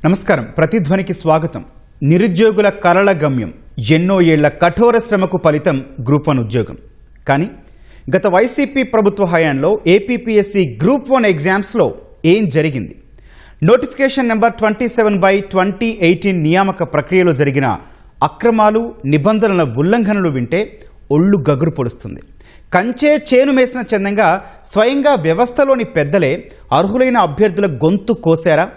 నమస్కారం. ప్రతిధ్వనికి స్వాగతం. నిరుద్యోగుల కలల గమ్యం, ఎన్నో ఏళ్ల కఠోర శ్రమకు ఫలితం గ్రూప్ 1 ఉద్యోగం. కానీ గత వైసీపీ ప్రభుత్వ హయాంలో ఏపీపీఎస్సీ గ్రూప్ 1 ఎగ్జామ్స్లో ఏం జరిగింది? నోటిఫికేషన్ నెంబర్ 27/2018 నియామక ప్రక్రియలో జరిగిన అక్రమాలు, నిబంధనల ఉల్లంఘనలు వింటే ఒళ్ళు గగురు పొడుస్తుంది. కంచే చేను మేసిన చందంగా స్వయంగా వ్యవస్థలోని పెద్దలే అర్హులైన అభ్యర్థుల గొంతు కోశారా?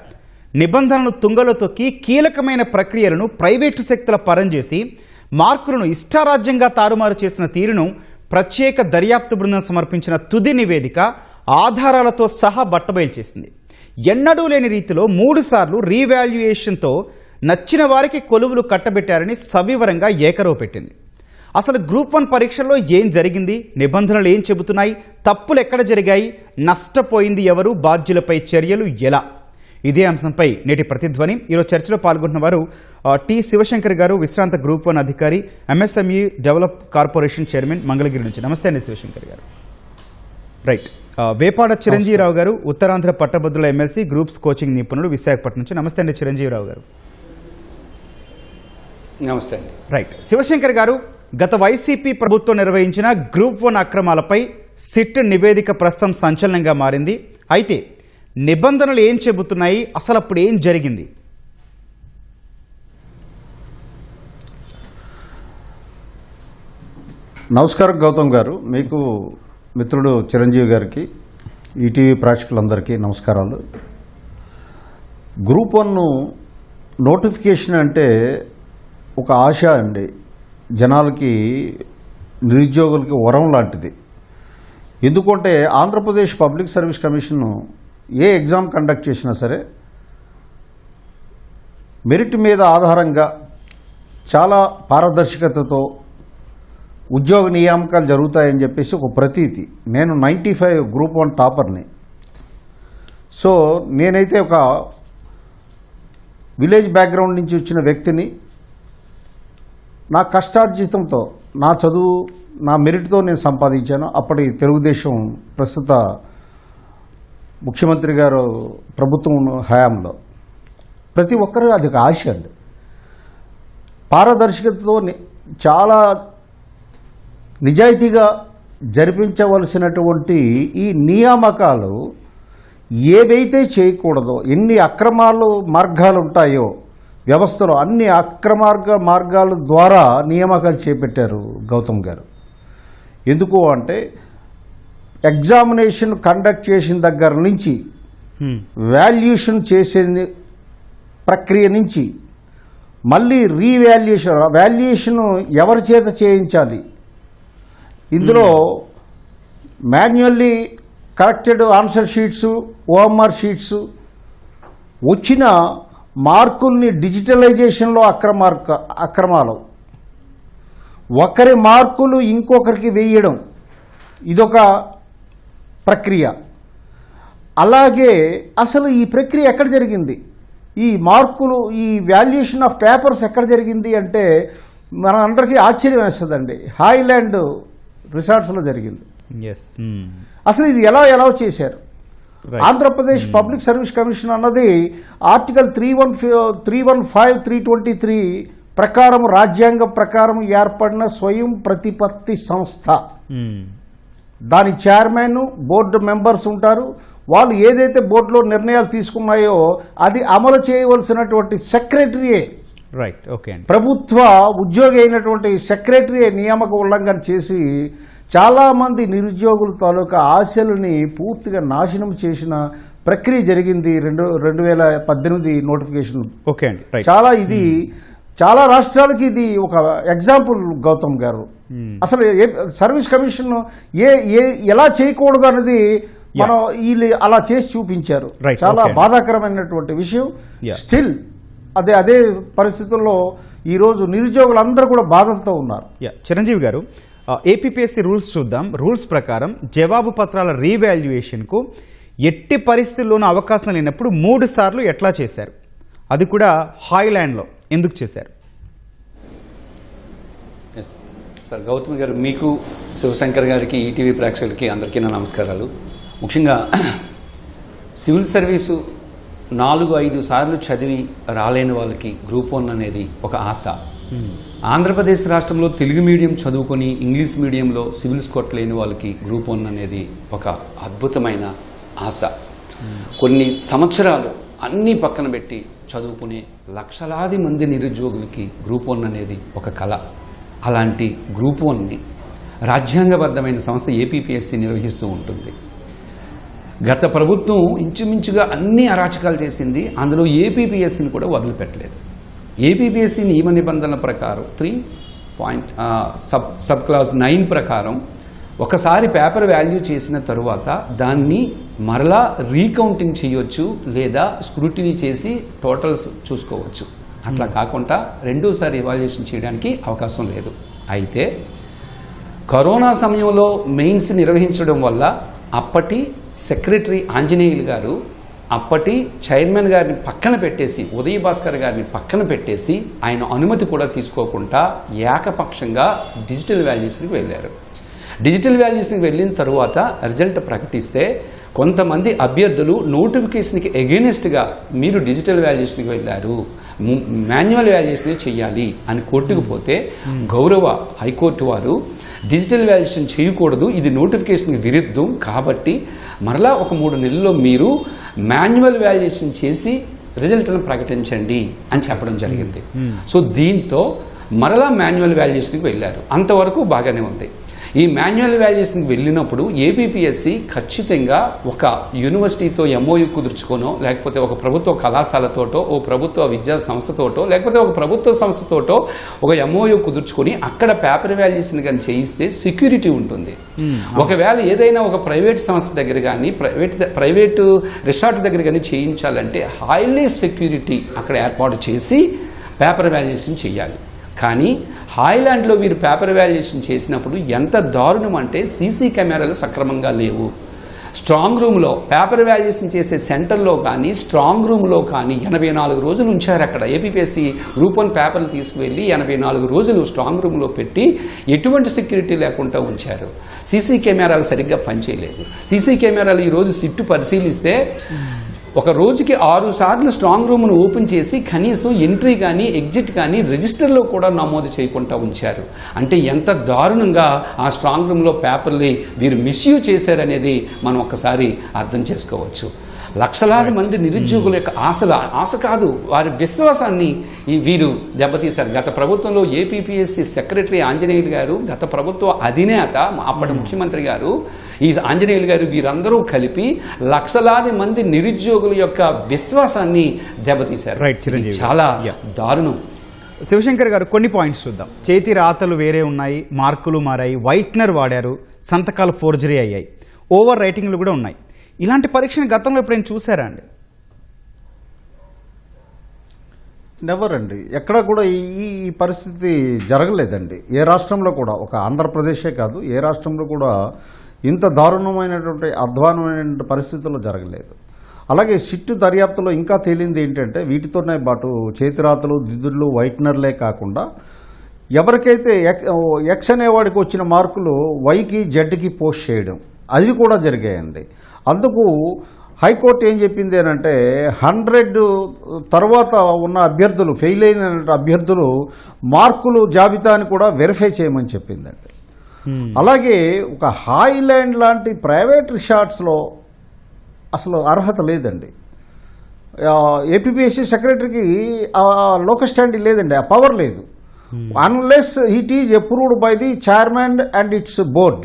నిబంధనలు తుంగలో తొక్కి కీలకమైన ప్రక్రియలను ప్రైవేటు శక్తుల పరం చేసి మార్కులను ఇష్టారాజ్యంగా తారుమారు చేసిన తీరును ప్రత్యేక దర్యాప్తు బృందం సమర్పించిన తుది నివేదిక ఆధారాలతో సహా బట్టబయలు చేసింది. ఎన్నడూ లేని రీతిలో 3 సార్లు రీవాల్యుయేషన్తో నచ్చిన వారికి కొలువులు కట్టబెట్టారని సవివరంగా ఏకరవు పెట్టింది. అసలు గ్రూప్ 1 పరీక్షల్లో ఏం జరిగింది? నిబంధనలు ఏం చెబుతున్నాయి? తప్పులు ఎక్కడ జరిగాయి? నష్టపోయింది ఎవరు? బాధ్యులపై చర్యలు ఎలా? ఇదే అంశంపై నేటి ప్రతిధ్వని. ఈరోజు చర్చలో పాల్గొంటున్న వారు టి శివశంకర్ గారు, విశ్రాంత గ్రూప్ 1 అధికారి, MSME develop corporation chairman, Mangalagiri నుంచి. నమస్తే అండి శివశంకర్ గారు. రైట్. వేపాడ చిరంజీవిరావు గారు, ఉత్తరాంధ్ర పట్టభద్రుల ఎమ్మెల్సీ, గ్రూప్స్ కోచింగ్ నిపుణులు, విశాఖపట్నం నుంచి. నమస్తే అండి చిరంజీవిరావు గారు. నమస్తే అండి. రైట్. శివశంకర్ గారు, గత వైసీపీ ప్రభుత్వం నిర్వహించిన గ్రూప్ 1 అక్రమాలపై సిట్ నివేదిక ప్రస్తుతం సంచలనంగా మారింది. అయితే నిబంధనలు ఏం చెబుతున్నాయి? అసలు అప్పుడు ఏం జరిగింది? నమస్కారం గౌతమ్ గారు, మీకు మిత్రుడు చిరంజీవి గారికి, ఈటీవీ ప్రేక్షకులందరికీ నమస్కారాలు. గ్రూప్ 1 నోటిఫికేషన్ అంటే ఒక ఆశ అండి. జనాలకి, నిరుద్యోగులకి వరం లాంటిది. ఎందుకంటే ఆంధ్రప్రదేశ్ పబ్లిక్ సర్వీస్ కమిషన్ ఏ ఎగ్జామ్ కండక్ట్ చేసినా సరే మెరిట్ మీద ఆధారంగా చాలా పారదర్శకతతో ఉద్యోగ నియామకాలు జరుగుతాయని చెప్పేసి ఒక ప్రతీతి. నేను 95 గ్రూప్ 1 టాపర్ని. సో నేనైతే ఒక విలేజ్ బ్యాక్గ్రౌండ్ నుంచి వచ్చిన వ్యక్తిని. నా కష్టార్జితంతో, నా చదువు, నా మెరిట్తో నేను సంపాదించాను. అప్పటి తెలుగుదేశం ప్రస్తుత ముఖ్యమంత్రి గారు ప్రభుత్వం హయాంలో ప్రతి ఒక్కరూ అది ఒక ఆశ అండి. పారదర్శకతతో చాలా నిజాయితీగా జరిపించవలసినటువంటి ఈ నియామకాలు ఏవైతే చేయకూడదో, ఎన్ని అక్రమాలు మార్గాలు ఉంటాయో వ్యవస్థలో, అన్ని మార్గాల ద్వారా నియామకాలు చేపట్టారు గౌతమ్ గారు. ఎందుకు అంటే ఎగ్జామినేషన్ కండక్ట్ చేసిన దగ్గర నుంచి వాల్యుయేషన్ చేసే ప్రక్రియ నుంచి మళ్ళీ వాల్యుయేషన్ ఎవరి చేత చేయించాలి, ఇందులో manually corrected answer sheets, OMR sheets, వచ్చిన మార్కుల్ని డిజిటలైజేషన్లో అక్రమాలు, ఒకరి మార్కులు ఇంకొకరికి వేయడం, ఇదొక ప్రక్రియ. అలాగే అసలు ఈ ప్రక్రియ ఎక్కడ జరిగింది? ఈ మార్కులు, ఈ వాల్యుయేషన్ ఆఫ్ పేపర్స్ ఎక్కడ జరిగింది అంటే మన అందరికీ ఆశ్చర్యం వేస్తుందండి. హాయ్లాండ్ రిసార్ట్స్లో జరిగింది. అసలు ఇది ఎలా చేశారు? ఆంధ్రప్రదేశ్ పబ్లిక్ సర్వీస్ కమిషన్ అన్నది ఆర్టికల్ 315, 323 ప్రకారం, రాజ్యాంగం ప్రకారం ఏర్పడిన స్వయం ప్రతిపత్తి సంస్థ. దాని చైర్మన్, బోర్డు మెంబర్స్ ఉంటారు. వాళ్ళు ఏదైతే బోర్డులో నిర్ణయాలు తీసుకున్నాయో అది అమలు చేయవలసినటువంటి సెక్రటరీయే, రైట్, ఓకే, ప్రభుత్వ ఉద్యోగి అయినటువంటి సెక్రటరీ నియామక ఉల్లంఘన చేసి చాలామంది నిరుద్యోగుల తాలూకా ఆశలని పూర్తిగా నాశనం చేసిన ప్రక్రియ జరిగింది 2018 నోటిఫికేషన్. ఓకే అండి, రైట్. ఇది చాలా రాష్ట్రాలకి ఇది ఒక ఎగ్జాంపుల్ గౌతమ్ గారు. అసలు సర్వీస్ కమిషన్ ఎలా చేయకూడదు అనేది మనం వీళ్ళు అలా చేసి చూపించారు. చాలా బాధాకరమైనటువంటి విషయం. స్టిల్ అదే పరిస్థితుల్లో ఈరోజు నిరుద్యోగులందరూ కూడా బాధలతో ఉన్నారు. చిరంజీవి గారు, ఏపీపీఎస్సీ రూల్స్ చూద్దాం. రూల్స్ ప్రకారం జవాబు పత్రాల రీవాల్యుయేషన్కు ఎట్టి పరిస్థితుల్లోనూ అవకాశం లేనప్పుడు 3 సార్లు ఎట్లా చేశారు? అది కూడా హాయ్లాండ్లో ఎందుకు చేశారు? సార్ గౌతమ్ గారు, మీకు, శివశంకర్ గారికి, ఈటీవీ ప్రేక్షకులకి అందరికీ నా నమస్కారాలు. ముఖ్యంగా సివిల్ సర్వీసు 4-5 సార్లు చదివి రాలేని వాళ్ళకి గ్రూప్ 1 అనేది ఒక ఆశ. ఆంధ్రప్రదేశ్ రాష్ట్రంలో తెలుగు మీడియం చదువుకొని ఇంగ్లీష్ మీడియంలో సివిల్స్ కొట్టలేని వాళ్ళకి గ్రూప్ 1 అనేది ఒక అద్భుతమైన ఆశ. కొన్ని సంవత్సరాలు అన్నీ పక్కన పెట్టి చదువుకునే లక్షలాది మంది నిరుద్యోగులకి గ్రూప్ 1 అనేది ఒక కళ. అలాంటి గ్రూప్ 1ని రాజ్యాంగబద్ధమైన సంస్థ ఏపీపీఎస్సీ నిర్వహిస్తూ ఉంటుంది. గత ప్రభుత్వం ఇంచుమించుగా అన్ని అరాచకాలు చేసింది, అందులో ఏపీపీఎస్సీని కూడా వదిలిపెట్టలేదు. ఏపీపీఎస్సీ నియమ నిబంధనల ప్రకారం సబ్ క్లాస్ 9 ప్రకారం ఒకసారి పేపర్ వాల్యూ చేసిన తరువాత దాన్ని మరలా రీకౌంటింగ్ చేయొచ్చు లేదా స్క్రూటినీ చేసి టోటల్స్ చూసుకోవచ్చు. అట్లా కాకుండా రెండోసారి ఎవాల్యుయేషన్ చేయడానికి అవకాశం లేదు. అయితే కరోనా సమయంలో మెయిన్స్ నిర్వహించడం వల్ల అప్పటి సెక్రటరీ ఆంజనేయులు గారు అప్పటి చైర్మన్ గారిని పక్కన పెట్టేసి, ఉదయ్ భాస్కర్ గారిని పక్కన పెట్టేసి, ఆయన అనుమతి కూడా తీసుకోకుండా ఏకపక్షంగా డిజిటల్ వాల్యూస్కి వెళ్ళారు. డిజిటల్ వాల్యూస్కి వెళ్ళిన తరువాత రిజల్ట్ ప్రకటిస్తే కొంతమంది అభ్యర్థులు నోటిఫికేషన్కి ఎగెనిస్ట్గా మీరు డిజిటల్ వాల్యూస్కి వెళ్ళారు, మాన్యువల్ వాల్యూస్ని చెయ్యాలి అని కోర్టుకు పోతే గౌరవ హైకోర్టు వారు డిజిటల్ వాల్యుయేషన్ చేయకూడదు, ఇది నోటిఫికేషన్కి విరుద్ధం, కాబట్టి మరలా ఒక 3 నెలల్లో మీరు మాన్యువల్ వాల్యుయేషన్ చేసి రిజల్ట్ను ప్రకటించండి అని చెప్పడం జరిగింది. సో దీంతో మరలా మాన్యువల్ వాల్యుయేషన్కి వెళ్ళారు. అంతవరకు బాగానే ఉంది. ఈ మాన్యువల్ వాల్యుయేషన్కి వెళ్ళినప్పుడు ఏపీపీఎస్సీ ఖచ్చితంగా ఒక యూనివర్సిటీతో ఎంఓయూ కుదుర్చుకోనో, లేకపోతే ఒక ప్రభుత్వ కళాశాలతోటో, ఓ ప్రభుత్వ విద్యా సంస్థతోటో, లేకపోతే ఒక ప్రభుత్వ సంస్థతోటో ఒక ఎంఓయూ కుదుర్చుకొని అక్కడ పేపర్ వాల్యుయేషన్ కానీ చేయిస్తే సెక్యూరిటీ ఉంటుంది. ఒకవేళ ఏదైనా ఒక ప్రైవేట్ సంస్థ దగ్గర కానీ ప్రైవేటు రిసార్ట్ దగ్గర కానీ చేయించాలంటే హైలీ సెక్యూరిటీ అక్కడ ఏర్పాటు చేసి పేపర్ వాల్యుయేషన్ చేయాలి. కానీ హాయ్లాండ్లో వీరు పేపర్ వాల్యుయేషన్ చేసినప్పుడు ఎంత దారుణం అంటే సీసీ కెమెరాలు సక్రమంగా లేవు. స్ట్రాంగ్ రూమ్లో పేపర్ వాల్యుయేషన్ చేసే సెంటర్లో కానీ స్ట్రాంగ్ రూమ్లో కానీ 84 రోజులు ఉంచారు. అక్కడ ఏపీపీఎస్సీ గ్రూప్ 1 పేపర్లు తీసుకువెళ్ళి 84 రోజులు స్ట్రాంగ్ రూమ్లో పెట్టి ఎటువంటి సెక్యూరిటీ లేకుండా ఉంచారు. సీసీ కెమెరాలు సరిగ్గా పనిచేయలేదు. సీసీ కెమెరాలు ఈరోజు సిట్టు పరిశీలిస్తే ఒక రోజుకి 6 సార్లు స్ట్రాంగ్ రూమ్ను ఓపెన్ చేసి కనీసం ఎంట్రీ కానీ ఎగ్జిట్ కానీ రిజిస్టర్లో కూడా నమోదు చేయకుండా ఉంచారు. అంటే ఎంత దారుణంగా ఆ స్ట్రాంగ్ రూమ్లో పేపర్ని వీరు మిస్యూజ్ చేశారనేది మనం ఒక్కసారి అర్థం చేసుకోవచ్చు. లక్షలాది మంది నిరుద్యోగుల యొక్క ఆశ కాదు, వారి విశ్వాసాన్ని వీరు దెబ్బతీశారు. గత ప్రభుత్వంలో ఏపీపీఎస్సీ సెక్రటరీ ఆంజనేయులు గారు, గత ప్రభుత్వ అధినేత అప్పటి ముఖ్యమంత్రి గారు, ఈ ఆంజనేయులు గారు, వీరందరూ కలిపి లక్షలాది మంది నిరుద్యోగుల యొక్క విశ్వాసాన్ని దెబ్బతీశారు. చాలా దారుణం. శివశంకర్ గారు, కొన్ని పాయింట్స్ చూద్దాం. చేతి రాతలు వేరే ఉన్నాయి, మార్కులు మారాయి, వైట్నర్ వాడారు, సంతకాలు ఫోర్జరీ అయ్యాయి, ఓవర్ రైటింగ్లు కూడా ఉన్నాయి. ఇలాంటి పరీక్షను గతంలో ఎప్పుడైనా చూసారా అండి? నెవర్ అండి. ఎక్కడ కూడా ఈ పరిస్థితి జరగలేదండి. ఏ రాష్ట్రంలో కూడా, ఒక ఆంధ్రప్రదేశే కాదు, ఏ రాష్ట్రంలో కూడా ఇంత దారుణమైనటువంటి అధ్వానమైన పరిస్థితుల్లో జరగలేదు. అలాగే సిట్టు దర్యాప్తులో ఇంకా తేలింది ఏంటంటే వీటితోనే పాటు చేతిరాతలు, దిద్దుళ్ళు, వైట్నర్లే కాకుండా ఎవరికైతే ఎక్స్ అనేవాడికి వచ్చిన మార్కులు వైకి జెడ్కి పోస్ట్ చేయడం, అవి కూడా జరిగాయండి. అందుకు హైకోర్టు ఏం చెప్పింది అంటే 100 తర్వాత ఉన్న అభ్యర్థులు, ఫెయిల్ అయిన అభ్యర్థులు మార్కులు జాబితాని కూడా వెరిఫై చేయమని చెప్పిందండి. అలాగే ఒక హాయ్లాండ్ లాంటి ప్రైవేట్ రిసార్ట్స్లో అసలు అర్హత లేదండి. ఏపీపీఎస్సీ సెక్రటరీకి లోకల్ స్టాండింగ్ లేదండి, ఆ పవర్ లేదు. Unless it is approved by the chairman and its board.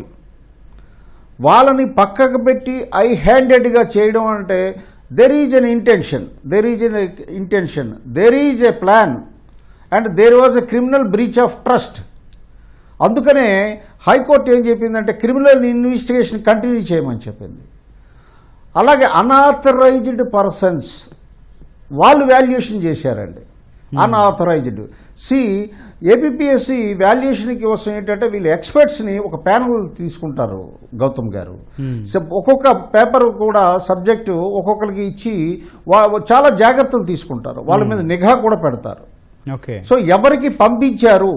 వాళ్ళని పక్కకు పెట్టి ఐ హ్యాండెడ్గా చేయడం అంటే there is an intention, there is a plan and there was a criminal breach of trust. అందుకనే హైకోర్టు ఏం చెప్పిందంటే క్రిమినల్ ఇన్వెస్టిగేషన్ కంటిన్యూ చేయమని చెప్పింది. అలాగే అన్ఆథరైజ్డ్ పర్సన్స్ వాళ్ళు వాల్యుయేషన్ చేశారండి. అన్ఆథరైజ్డ్ ఏపీపీఎస్సీ వాల్యుయేషన్ కోసం ఏంటంటే వీళ్ళు ఎక్స్పర్ట్స్ని ఒక ప్యానల్ తీసుకుంటారు గౌతమ్ గారు. ఒక్కొక్క పేపర్ కూడా సబ్జెక్టు ఒక్కొక్కరికి ఇచ్చి చాలా జాగ్రత్తలు తీసుకుంటారు, వాళ్ళ మీద నిఘా కూడా పెడతారు. సో ఎవరికి పంపించారు,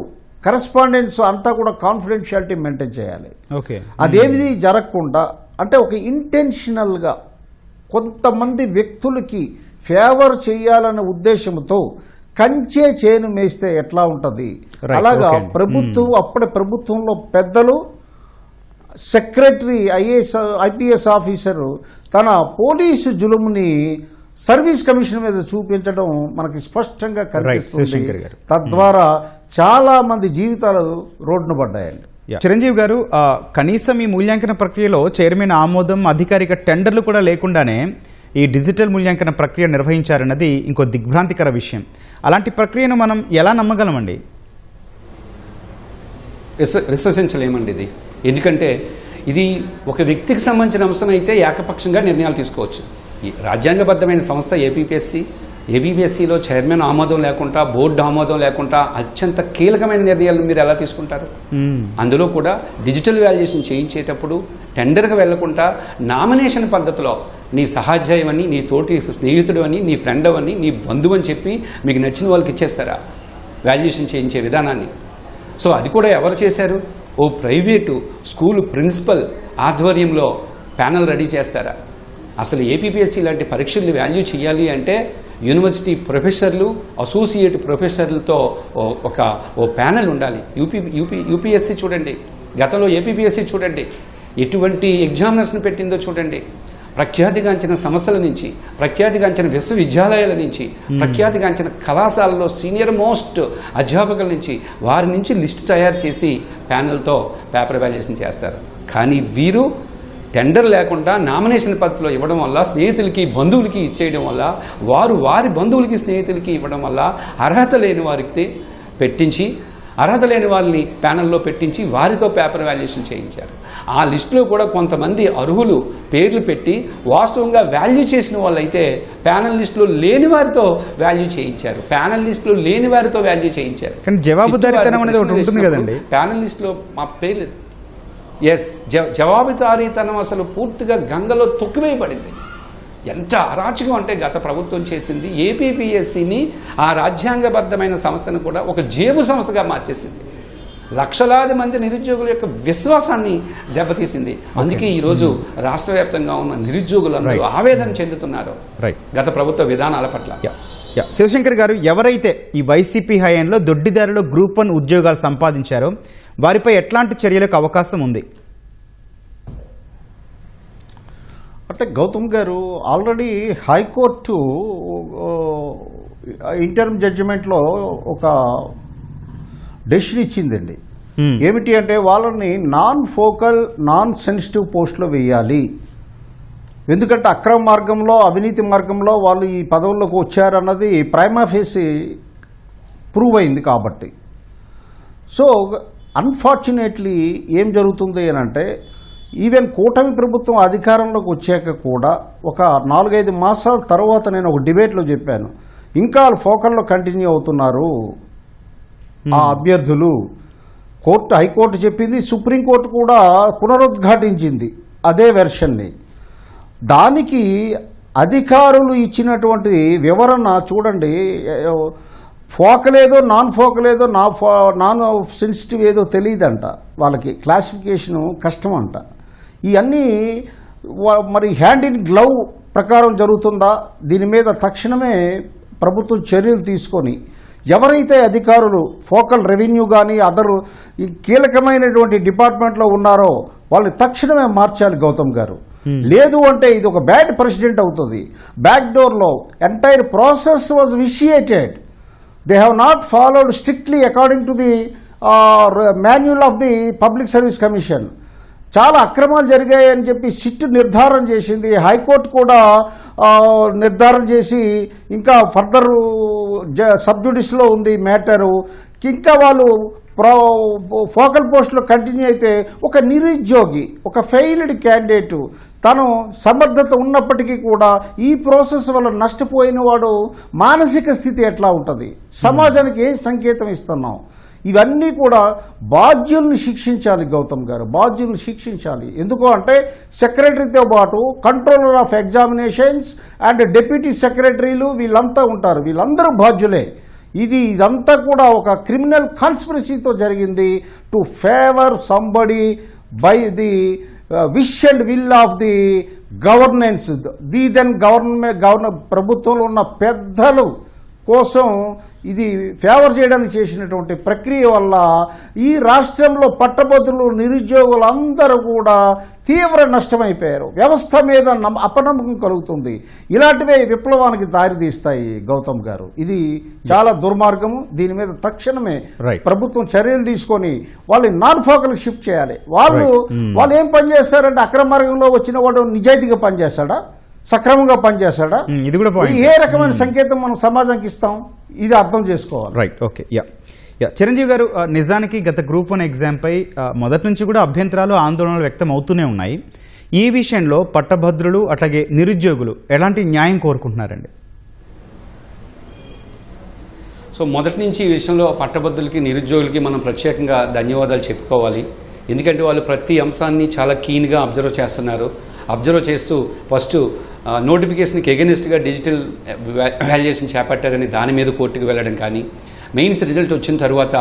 కరెస్పాండెన్స్ అంతా కూడా కాన్ఫిడెన్షియాలిటీ మెయింటైన్ చేయాలి. అదేమిది జరగకుండా అంటే ఒక ఇంటెన్షనల్గా కొంతమంది వ్యక్తులకి ఫేవర్ చేయాలనే ఉద్దేశంతో కంచే చేను మేస్తే ఎట్లా ఉంటుంది, Right, అలాగా okay. ప్రభుత్వం అప్పటి ప్రభుత్వంలో పెద్దలు, సెక్రటరీ, ఐపీఎస్ ఆఫీసరు తన పోలీసు జులుముని సర్వీస్ కమిషన్ మీద చూపించడం మనకి స్పష్టంగా కనిపిస్తుంది. శివశంకర్ గారు. తద్వారా చాలా మంది జీవితాలు రోడ్డున పడ్డాయండి. చిరంజీవి గారు, కనీసం ఈ మూల్యాంకన ప్రక్రియలో చైర్మన్ ఆమోదం, అధికారిక టెండర్లు కూడా లేకుండానే ఈ డిజిటల్ మూల్యాంకన ప్రక్రియ నిర్వహించారన్నది ఇంకో దిగ్భ్రాంతికర విషయం. అలాంటి ప్రక్రియను మనం ఎలా నమ్మగలమండి? విశ్వసించలేమండి ఇది. ఎందుకంటే ఇది ఒక వ్యక్తికి సంబంధించిన అంశం అయితే ఏకపక్షంగా నిర్ణయాలు తీసుకోవచ్చు. ఈ రాజ్యాంగబద్ధమైన సంస్థ ఏబిపిఎస్సిలో చైర్మన్ ఆమోదం లేకుండా, బోర్డు ఆమోదం లేకుండా అత్యంత కీలకమైన నిర్ణయాలు మీరు ఎలా తీసుకుంటారు? అందులో కూడా డిజిటల్ వాల్యుయేషన్ చేయించేటప్పుడు టెండర్గా వెళ్లకుండా నామినేషన్ పద్ధతిలో నీ సహాధ్యాయం అని, నీ తోటి స్నేహితుడు అని, నీ ఫ్రెండ్ అని, నీ బంధువు అని చెప్పి మీకు నచ్చిన వాళ్ళకి ఇచ్చేస్తారా వాల్యుయేషన్ చేయించే విధానాన్ని? సో అది కూడా ఎవరు చేశారు? ఓ ప్రైవేటు స్కూలు ప్రిన్సిపల్ ఆధ్వర్యంలో ప్యానల్ రెడీ చేస్తారా? అసలు ఏపీపీఎస్సీ లాంటి పరీక్షలు వాల్యూ చేయాలి అంటే యూనివర్సిటీ ప్రొఫెసర్లు, అసోసియేట్ ప్రొఫెసర్లతో ఓ ప్యానల్ ఉండాలి. యూపీఎస్సీ చూడండి, గతంలో ఏపీపీఎస్సీ చూడండి, ఎటువంటి ఎగ్జామినర్స్ను పెట్టిందో చూడండి. ప్రఖ్యాతిగాంచిన సంస్థల నుంచి, ప్రఖ్యాతిగాంచిన విశ్వవిద్యాలయాల నుంచి, ప్రఖ్యాతిగాంచిన కళాశాలలో సీనియర్ మోస్ట్ అధ్యాపకుల నుంచి, వారి నుంచి లిస్టు తయారు చేసి ప్యానెల్తో పేపర్ వాల్యుయేషన్ చేస్తారు. కానీ వీరు టెండర్ లేకుండా నామినేషన్ పద్ధతిలో ఇవ్వడం వల్ల, స్నేహితులకి బంధువులకి ఇచ్చేయడం వల్ల, వారి బంధువులకి స్నేహితులకి ఇవ్వడం వల్ల అర్హత లేని వారికి పెట్టించి, అర్హత లేని వాళ్ళని ప్యానెల్లో పెట్టించి వారితో పేపర్ వాల్యుయేషన్ చేయించారు. ఆ లిస్టులో కూడా కొంతమంది అర్హులు పేర్లు పెట్టి వాస్తవంగా వాల్యూ చేసిన వాళ్ళైతే ప్యానెల్ లిస్టులో లేని వారితో వాల్యూ చేయించారు. ప్యానెల్ లిస్టులో లేని వారితో వాల్యూ చేయించారు. కానీ జవాబుదారీతనం అనేది ఒకటి ఉంటుంది కదండి. ప్యానెల్ లిస్టులో మా పేర్లు జవాబుదారీతనం అసలు పూర్తిగా గంగలో తొక్కివేయబడింది. ఎంత అరాచకం అంటే గత ప్రభుత్వం చేసింది. ఏపీపీఎస్సీని, ఆ రాజ్యాంగబద్ధమైన సంస్థను కూడా ఒక జేబు సంస్థగా మార్చేసింది. లక్షలాది మంది నిరుద్యోగుల యొక్క విశ్వాసాన్ని దెబ్బతీసింది. అందుకే ఈరోజు రాష్ట్ర వ్యాప్తంగా ఉన్న నిరుద్యోగులందరూ ఆవేదన చెందుతున్నారు గత ప్రభుత్వ విధానాల పట్ల. శివశంకర్ గారు, ఎవరైతే ఈ వైసీపీ హయాంలో దొడ్డిదారిలో గ్రూప్ 1 ఉద్యోగాలు సంపాదించారో వారిపై ఎట్లాంటి చర్యలకు అవకాశం ఉంది? అంటే గౌతమ్ గారు, ఆల్రెడీ హైకోర్టు ఇంటర్మ్ జడ్జిమెంట్లో ఒక డెసిషన్ ఇచ్చిందండి. ఏమిటి అంటే వాళ్ళని నాన్ ఫోకల్, నాన్ సెన్సిటివ్ పోస్టులో వేయాలి. ఎందుకంటే అక్రమ మార్గంలో, అవినీతి మార్గంలో వాళ్ళు ఈ పదవుల్లోకి వచ్చారన్నది ప్రైమా ఫేసి ప్రూవ్ అయింది కాబట్టి. సో అన్ఫార్చునేట్లీ ఏం జరుగుతుంది అని అంటే, ఈవెన్ కూటమి ప్రభుత్వం అధికారంలోకి వచ్చాక కూడా ఒక 4-5 మాసాల తర్వాత నేను ఒక డిబేట్లో చెప్పాను, ఇంకా ఫోకల్లో కంటిన్యూ అవుతున్నారు ఆ అభ్యర్థులు. హైకోర్టు చెప్పింది, సుప్రీంకోర్టు కూడా పునరుద్ఘాటించింది అదే వెర్షన్ని. దానికి అధికారులు ఇచ్చినటువంటి వివరణ చూడండి. ఫోకల్ ఏదో, నాన్ ఫోకల్ ఏదో, నాన్ సెన్సిటివ్ ఏదో తెలియదంట వాళ్ళకి. క్లాసిఫికేషను కష్టం అంట. ఇవన్నీ మరి హ్యాండ్ ఇన్ గ్లవ్ ప్రకారం జరుగుతుందా? దీని మీద తక్షణమే ప్రభుత్వం చర్యలు తీసుకొని ఎవరైతే అధికారులు ఫోకల్ రెవెన్యూ కానీ అదర్ ఈ కీలకమైనటువంటి డిపార్ట్మెంట్లో ఉన్నారో వాళ్ళని తక్షణమే మార్చాలి గౌతమ్ గారు. లేదు అంటే ఇది ఒక బ్యాడ్ ప్రెసిడెంట్ అవుతుంది. బ్యాక్ డోర్లో entire process was vitiated. They have not followed strictly according to the manual of the public service commission. చాలా అక్రమాలు జరిగాయని చెప్పి సిట్ నిర్ధారణ చేసింది. హైకోర్టు కూడా నిర్ధారణ చేసి ఇంకా ఫర్దర్ సబ్జుడిస్లో ఉంది మ్యాటరు. ఇంకా వాళ్ళు ఫోకల్ పోస్టులో కంటిన్యూ అయితే ఒక నిరుద్యోగి, ఒక ఫెయిల్డ్ క్యాండిడేటు తను సమర్థత ఉన్నప్పటికీ కూడా ఈ ప్రాసెస్ వల్ల నష్టపోయిన వాడు మానసిక స్థితి ఎట్లా ఉంటుంది? సమాజానికి ఏ సంకేతం ఇస్తున్నాం? ఇవన్నీ కూడా బాధ్యుల్ని శిక్షించాలి గౌతమ్ గారు, బాధ్యుల్ని శిక్షించాలి. ఎందుకు అంటే సెక్రటరీతో పాటు controller of examinations and deputy సెక్రటరీలు వీళ్ళంతా ఉంటారు. వీళ్ళందరూ బాధ్యులే. ఇదంతా కూడా ఒక క్రిమినల్ కాన్స్పిరసీతో జరిగింది to favour somebody by the wish and will of the governance, the then government ప్రభుత్వంలో ఉన్న పెద్దలు కోసం ఇది ఫేవర్ చేయడానికి చేసినటువంటి ప్రక్రియ వల్ల ఈ రాష్ట్రంలో పట్టభద్రులు నిరుద్యోగులు అందరూ కూడా తీవ్ర నష్టమైపోయారు. వ్యవస్థ మీద అపనమ్మకం కలుగుతుంది. ఇలాంటివే విప్లవానికి దారితీస్తాయి గౌతమ్ గారు. ఇది చాలా దుర్మార్గము. దీని మీద తక్షణమే ప్రభుత్వం చర్యలు తీసుకొని వాళ్ళని నాన్ ఫోకల్కి షిఫ్ట్ చేయాలి. వాళ్ళు ఏం పని చేస్తారంటే అక్రమ మార్గంలో వచ్చిన వాడు నిజాయితీగా పనిచేస్తాడా, సక్రమంగా పనిచేస్తాడా, ఇది కూడా ఏ రకమైన సంకేతం మనం సమాజానికి ఇస్తాం, ఇది అర్థం చేసుకోవాలి. Right, okay, yeah. చిరంజీవి గారు, నిజానికి గత గ్రూప్ 1 ఎగ్జామ్పై మొదటి నుంచి కూడా అభ్యంతరాలు, ఆందోళనలు వ్యక్తం అవుతూనే ఉన్నాయి. ఈ విషయంలో పట్టభద్రులు అట్లాగే నిరుద్యోగులు ఎలాంటి న్యాయం కోరుకుంటున్నారండి? సో మొదటి నుంచి ఈ విషయంలో పట్టభద్రులకి నిరుద్యోగులకి మనం ప్రత్యేకంగా ధన్యవాదాలు చెప్పుకోవాలి. ఎందుకంటే వాళ్ళు ప్రతి అంశాన్ని చాలా కీన్గా అబ్జర్వ్ చేస్తున్నారు. అబ్జర్వ్ చేస్తూ ఫస్ట్ నోటిఫికేషన్కి ఎగెనిస్ట్గా డిజిటల్ వాల్యుయేషన్ చేపట్టారని దాని మీద కోర్టుకు వెళ్ళడం కానీ, మెయిన్స్ రిజల్ట్ వచ్చిన తర్వాత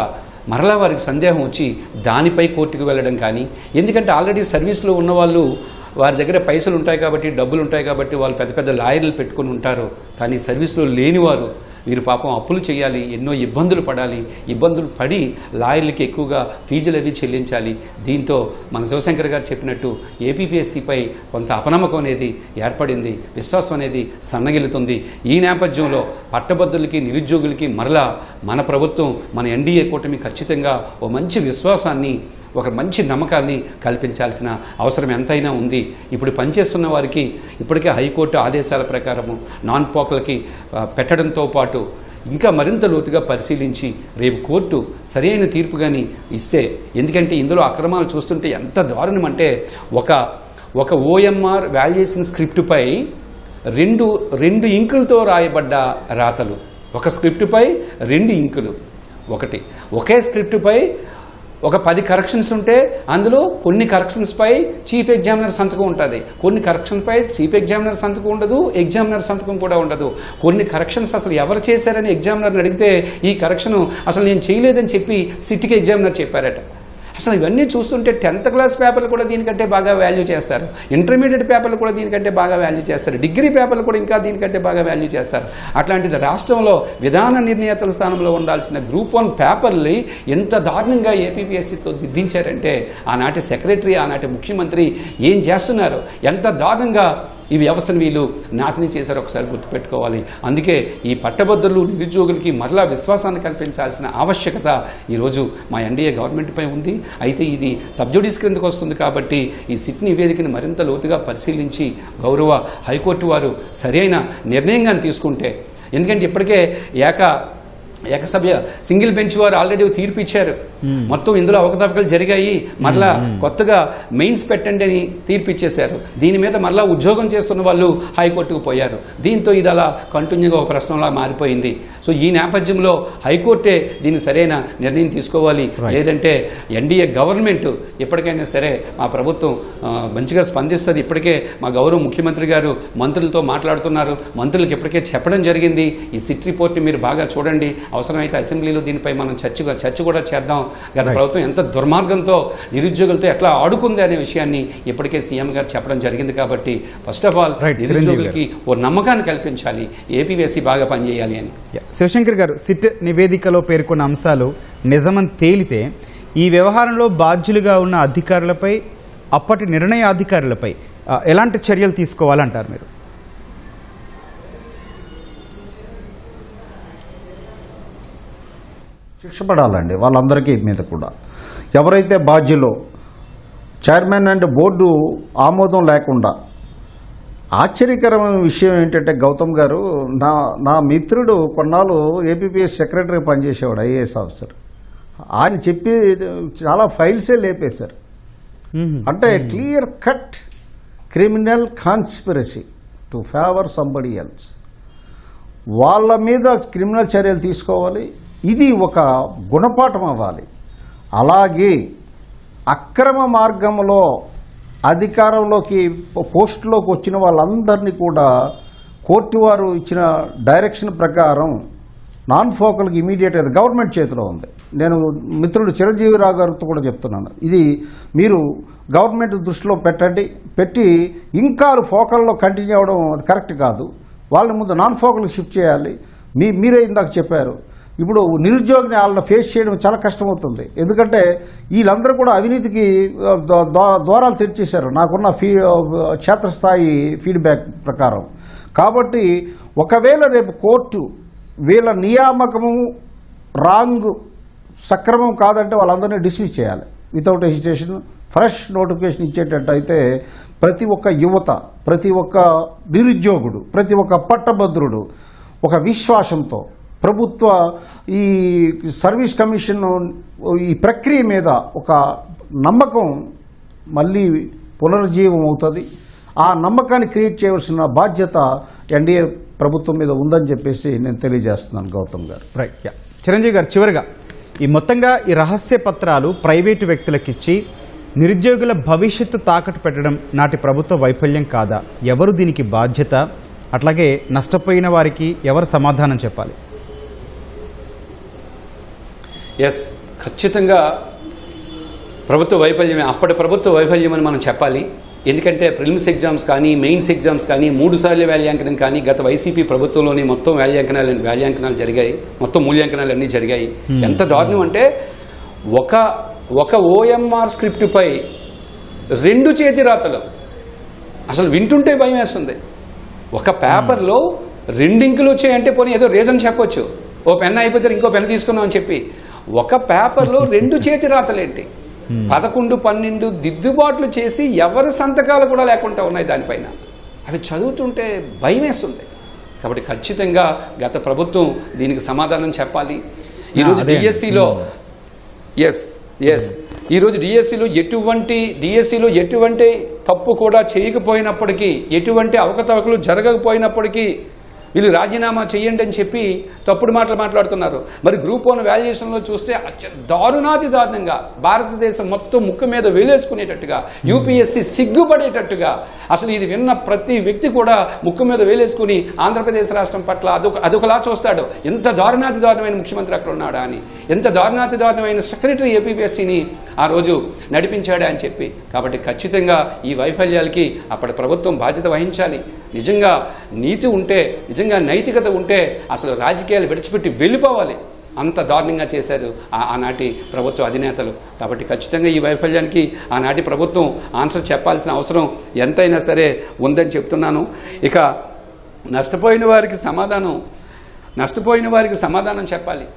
మరలా వారికి సందేహం వచ్చి దానిపై కోర్టుకు వెళ్ళడం కానీ, ఎందుకంటే ఆల్రెడీ సర్వీస్లో ఉన్నవాళ్ళు వారి దగ్గర పైసలు ఉంటాయి కాబట్టి, డబ్బులు ఉంటాయి కాబట్టి వాళ్ళు పెద్ద పెద్ద లాయర్లు పెట్టుకుని ఉంటారు. కానీ సర్వీస్లో లేనివారు వీరు పాపం అప్పులు చేయాలి, ఎన్నో ఇబ్బందులు పడాలి, ఇబ్బందులు పడి లాయర్లకి ఎక్కువగా ఫీజులు అవి చెల్లించాలి. దీంతో మన శివశంకర్ గారు చెప్పినట్టు ఏపీపీఎస్సీపై కొంత అపనమ్మకం అనేది ఏర్పడింది, విశ్వాసం అనేది సన్నగిలుతుంది. ఈ నేపథ్యంలో పట్టభద్రులకి నిరుద్యోగులకి మరలా మన ప్రభుత్వం, మన ఎన్డీఏ కూటమి ఖచ్చితంగా ఓ మంచి విశ్వాసాన్ని, ఒక మంచి నమ్మకాన్ని కల్పించాల్సిన అవసరం ఎంతైనా ఉంది. ఇప్పుడు పనిచేస్తున్న వారికి ఇప్పటికే హైకోర్టు ఆదేశాల ప్రకారము నాన్ పోకల్కి పెట్టడంతో పాటు ఇంకా మరింత లోతుగా పరిశీలించి రేపు కోర్టు సరైన తీర్పు కానీ ఇస్తే, ఎందుకంటే ఇందులో అక్రమాలు చూస్తుంటే ఎంత దారుణం అంటే ఒక ఓఎంఆర్ వాల్యుయేషన్ స్క్రిప్టుపై రెండు ఇంకులతో రాయబడ్డ రాతలు, ఒక స్క్రిప్టుపై 2 ఇంకులు, ఒకే స్క్రిప్టుపై ఒక 10 కరెక్షన్స్ ఉంటే అందులో కొన్ని కరెక్షన్స్పై చీఫ్ ఎగ్జామినర్ సంతకం ఉంటుంది, కొన్ని కరెక్షన్పై చీఫ్ ఎగ్జామినర్ సంతకం ఉండదు, ఎగ్జామినర్ సంతకం కూడా ఉండదు. కొన్ని కరెక్షన్స్ అసలు ఎవరు చేశారని ఎగ్జామినర్ని అడిగితే ఈ కరెక్షన్ అసలు నేను చేయలేదని చెప్పి సిట్కి ఎగ్జామినర్ చెప్పారట. అసలు ఇవన్నీ చూస్తుంటే 10th క్లాస్ పేపర్లు కూడా దీనికంటే బాగా వాల్యూ చేస్తారు, ఇంటర్మీడియట్ పేపర్లు కూడా దీనికంటే బాగా వాల్యూ చేస్తారు, డిగ్రీ పేపర్లు కూడా ఇంకా దీనికంటే బాగా వాల్యూ చేస్తారు. అట్లాంటిది రాష్ట్రంలో విధాన నిర్ణేతల స్థానంలో ఉండాల్సిన గ్రూప్ 1 పేపర్లు ఎంత దారుణంగా ఏపీపీఎస్సీతో దిద్దించారంటే ఆనాటి సెక్రటరీ, ఆనాటి ముఖ్యమంత్రి ఏం చేస్తున్నారు, ఎంత దారుణంగా ఈ వ్యవస్థను వీళ్ళు నాశనం చేశారు ఒకసారి గుర్తుపెట్టుకోవాలి. అందుకే ఈ పట్టభద్రులు నిరుద్యోగులకి మరలా విశ్వాసాన్ని కల్పించాల్సిన ఆవశ్యకత ఈరోజు మా ఎన్డీఏ గవర్నమెంట్పై ఉంది. అయితే ఇది సబ్జుడిస్ కిందకు వస్తుంది కాబట్టి ఈ సిట్ నివేదికను మరింత లోతుగా పరిశీలించి గౌరవ హైకోర్టు వారు సరైన నిర్ణయంగా తీసుకుంటే, ఎందుకంటే ఇప్పటికే ఏకసభ్య సింగిల్ బెంచ్ వారు ఆల్రెడీ తీర్పు ఇచ్చారు, మొత్తం ఇందులో అవకతవకలు జరిగాయి, మరలా కొత్తగా మెయిన్స్ పెట్టండి అని తీర్పు ఇచ్చేశారు. దీని మీద మరలా ఉద్యోగం చేస్తున్న వాళ్ళు హైకోర్టుకు పోయారు. దీంతో ఇది అలా కంటిన్యూగా ఒక ప్రశ్నలా మారిపోయింది. సో ఈ నేపథ్యంలో హైకోర్టే దీన్ని సరైన నిర్ణయం తీసుకోవాలి. లేదంటే ఎన్డీఏ గవర్నమెంట్ ఎప్పటికైనా సరే మా ప్రభుత్వం మంచిగా స్పందిస్తుంది. ఇప్పటికే మా గౌరవ ముఖ్యమంత్రి గారు మంత్రులతో మాట్లాడుతున్నారు, మంత్రులకు ఇప్పటికే చెప్పడం జరిగింది, ఈ సిట్ రిపోర్ట్ని మీరు బాగా చూడండి, అవసరమైతే అసెంబ్లీలో దీనిపై మనం చర్చ కూడా చేద్దాం. గత ప్రభుత్వం ఎంత దుర్మార్గంతో నిరుద్యోగులతో ఎట్లా ఆడుకుంది అనే విషయాన్ని ఇప్పటికే సీఎం గారు చెప్పడం జరిగింది. కాబట్టి ఫస్ట్ ఆఫ్ ఆల్ నిరుద్యోగులకి ఓ నమ్మకాన్ని కల్పించాలి, ఏపీఎస్సీ బాగా పనిచేయాలి అని. శివశంకర్ గారు, సిట్ నివేదికలో పేర్కొన్న అంశాలు నిజమని తేలితే ఈ వ్యవహారంలో బాధ్యులుగా ఉన్న అధికారులపై, అప్పటి నిర్ణయాధికారులపై ఎలాంటి చర్యలు తీసుకోవాలంటారు మీరు? శిక్ష పడాలండి వాళ్ళందరికీ మీద కూడా. ఎవరైతే బాధ్యులో చైర్మన్ అండ్ బోర్డు ఆమోదం లేకుండా, ఆశ్చర్యకరమైన విషయం ఏంటంటే గౌతమ్ గారు, నా మిత్రుడు కొన్నాళ్ళు ఏపీపీఎస్ సెక్రటరీ పనిచేసేవాడు, ఐఏఎస్ ఆఫీసర్. ఆయన చెప్పి చాలా ఫైల్సే లేపేశారు. అంటే clear cut criminal conspiracy to favour somebody else. వాళ్ళ మీద క్రిమినల్ చర్యలు తీసుకోవాలి. ఇది ఒక గుణపాఠం అవ్వాలి. అలాగే అక్రమ మార్గంలో అధికారంలోకి పోస్టులోకి వచ్చిన వాళ్ళందరినీ కూడా కోర్టు వారు ఇచ్చిన డైరెక్షన్ ప్రకారం నాన్ ఫోకల్కి ఇమీడియట్గా గవర్నమెంట్ చేతిలో ఉంది. నేను మిత్రుడు చిరంజీవిరావు గారితో కూడా చెప్తున్నాను, ఇది మీరు గవర్నమెంట్ దృష్టిలో పెట్టి ఇంకా ఫోకల్లో కంటిన్యూ అవ్వడం అది కరెక్ట్ కాదు. వాళ్ళని ముందు నాన్ ఫోకల్కి షిఫ్ట్ చేయాలి. మీరే ఇందాక చెప్పారు, ఇప్పుడు నిరుద్యోగిని వాళ్ళని ఫేస్ చేయడం చాలా కష్టమవుతుంది. ఎందుకంటే వీళ్ళందరూ కూడా అవినీతికి ద్వారాలు తెరిచేశారు నాకున్న క్షేత్రస్థాయి ఫీడ్బ్యాక్ ప్రకారం. కాబట్టి ఒకవేళ రేపు కోర్టు వీళ్ళ నియామకము సక్రమం కాదంటే వాళ్ళందరినీ డిస్మిస్ చేయాలి వితౌట్ హెసిటేషన్. ఫ్రెష్ నోటిఫికేషన్ ఇచ్చేటట్టు అయితే ప్రతి ఒక్క యువత, ప్రతి ఒక్క నిరుద్యోగుడు, ప్రతి ఒక్క పట్టభద్రుడు ఒక విశ్వాసంతో ప్రభుత్వ ఈ సర్వీస్ కమిషన్ ఈ ప్రక్రియ మీద ఒక నమ్మకం మళ్ళీ పునరుజ్జీవం అవుతుంది. ఆ నమ్మకాన్ని క్రియేట్ చేయవలసిన బాధ్యత ఎన్డీఏ ప్రభుత్వం మీద ఉందని చెప్పేసి నేను తెలియజేస్తున్నాను గౌతమ్ గారు. రైట్. చిరంజీవి గారు, చివరిగా ఈ రహస్య పత్రాలు ప్రైవేటు వ్యక్తులకు ఇచ్చి నిరుద్యోగుల భవిష్యత్తు తాకట్టు పెట్టడం నాటి ప్రభుత్వ వైఫల్యం కాదా? ఎవరు దీనికి బాధ్యత? అట్లాగే నష్టపోయిన వారికి ఎవరు సమాధానం చెప్పాలి? ఎస్, ఖచ్చితంగా ప్రభుత్వ వైఫల్యమే, అప్పటి ప్రభుత్వ వైఫల్యం అని మనం చెప్పాలి. ఎందుకంటే ప్రిలిమ్స్ ఎగ్జామ్స్ కానీ, మెయిన్స్ ఎగ్జామ్స్ కానీ, 3 సార్లు వ్యాల్యాంకనం కానీ గత వైసీపీ ప్రభుత్వంలోనే మొత్తం వ్యాల్యాంకనాలు జరిగాయి, మొత్తం మూల్యాంకనాలు అన్నీ జరిగాయి. ఎంత దారుణం అంటే ఒక ఓఎంఆర్ స్క్రిప్ట్పై 2 చేతి రాతలు, అసలు వింటుంటే భయం వేస్తుంది. ఒక పేపర్లో 2 ఇంకులు వచ్చాయంటే పోనీ ఏదో రీజన్ చెప్పొచ్చు, ఓ పెన్ అయిపోతే ఇంకో పెన్ తీసుకున్నాం అని చెప్పి. ఒక పేపర్లో 2 చేతి రాతలేంటి, 11, 12 దిద్దుబాట్లు చేసి ఎవరి సంతకాలు కూడా లేకుండా ఉన్నాయి దానిపైన. అవి చదువుతుంటే భయం వేస్తుంది. కాబట్టి ఖచ్చితంగా గత ప్రభుత్వం దీనికి సమాధానం చెప్పాలి. ఈరోజు డిఎస్సిలో ఈరోజు డిఎస్సిలో ఎటువంటి తప్పు కూడా చేయకపోయినప్పటికీ, ఎటువంటి అవకతవకలు జరగకపోయినప్పటికీ వీళ్ళు రాజీనామా చేయండి అని చెప్పి తప్పుడు మాటలు మాట్లాడుతున్నారు. మరి గ్రూప్ 1 వాల్యుయేషన్లో చూస్తే దారుణాతి దారుణంగా భారతదేశం మొత్తం ముక్కు మీద వేలేసుకునేటట్టుగా, యూపీఎస్సీ సిగ్గుపడేటట్టుగా, అసలు ఇది విన్న ప్రతి వ్యక్తి కూడా ముక్కు మీద వేలేసుకుని ఆంధ్రప్రదేశ్ రాష్ట్రం పట్ల అదొకలా చూస్తాడు. ఎంత దారుణాతి దారుణమైన ముఖ్యమంత్రి అక్కడ ఉన్నాడా అని, ఎంత దారుణాతి దారుణమైన సెక్రటరీ ఏపీఎస్సీని ఆ రోజు నడిపించాడా అని చెప్పి. కాబట్టి ఖచ్చితంగా ఈ వైఫల్యాలకి అప్పటి ప్రభుత్వం బాధ్యత వహించాలి. నిజంగా నీతి ఉంటే, నిజంగా నైతికత ఉంటే అసలు రాజకీయాలు విడిచిపెట్టి వెళ్ళిపోవాలి. అంత దారుణంగా చేశారు ఆనాటి ప్రభుత్వ అధినేతలు. కాబట్టి ఖచ్చితంగా ఈ వైఫల్యానికి ఆనాటి ప్రభుత్వం ఆన్సర్ చెప్పాల్సిన అవసరం ఎంతైనా సరే ఉందని చెప్తున్నాను. ఇక నష్టపోయిన వారికి సమాధానం చెప్పాలి.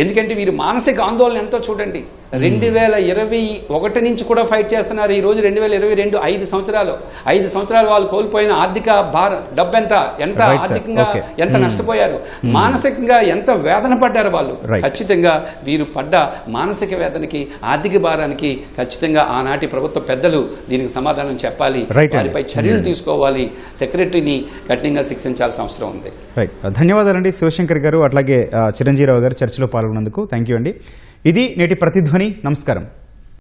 ఎందుకంటే వీరు మానసిక ఆందోళన ఎంతో చూడండి. 2021 నుంచి కూడా ఫైట్ చేస్తున్నారు. ఈ రోజు 2022, 5 సంవత్సరాలు వాళ్ళు కోల్పోయిన ఆర్థిక డబ్బు ఎంత ఆర్థికంగా ఎంత నష్టపోయారు, మానసికంగా ఎంత వేదన పడ్డారు వాళ్ళు. ఖచ్చితంగా వీరు పడ్డ మానసిక వేదనకి, ఆర్థిక భారానికి ఖచ్చితంగా ఆనాటి ప్రభుత్వ పెద్దలు దీనికి సమాధానం చెప్పాలి, వారిపై చర్యలు తీసుకోవాలి, సెక్రటరీని కఠినంగా శిక్షించాల్సిన అవసరం ఉంది. ధన్యవాదాలండి శివశంకర్ గారు, అట్లాగే చిరంజీరావు గారు చర్చలో పాల్గొన్నందుకు. థ్యాంక్ యూ అండి. ఇది నేటి ప్రతిధ్వని. నమస్కారం.